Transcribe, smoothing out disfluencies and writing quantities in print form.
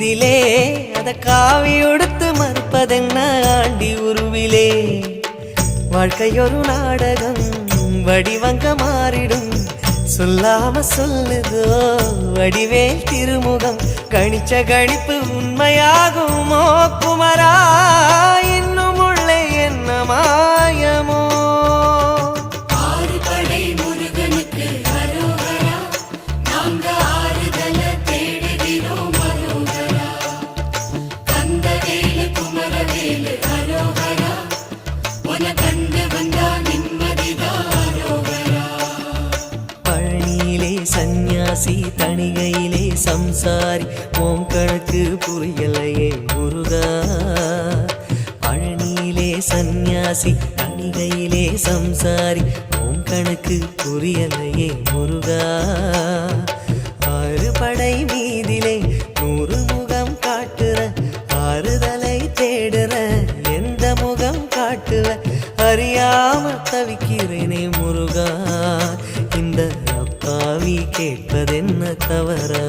மீதிலே அத காவி உடுத்து மறுப்பதென்ன ஆண்டி உருவிலே வாழ்க்கையொரு நாடகம் வடிவங்க மாறிடும் சொல்லாம சொல்லுதோ வடிவேல் திருமுகம் கணிச்ச கணிப்பு உண்மையாகுமோ குமரா இன்னும் உள்ளே என்ன மாயமோ பழனியிலே சந்நியாசி தணிகையிலே சம்சாரி ஓம் கணக்கு புரியலையே முருகா பழனியிலே சந்நியாசி தணிகையிலே சம்சாரி ஓம் கணக்கு புரியலையே முருகா ஆறு படை மீதிலே 100 முகம் காட்டுற ஆறுதலை தேடுற எந்த முகம் காட்டுவ அறியாம தவிக்கிறேனே முருகா இந்த அப்பாவி கேட்பதென்ன தவறா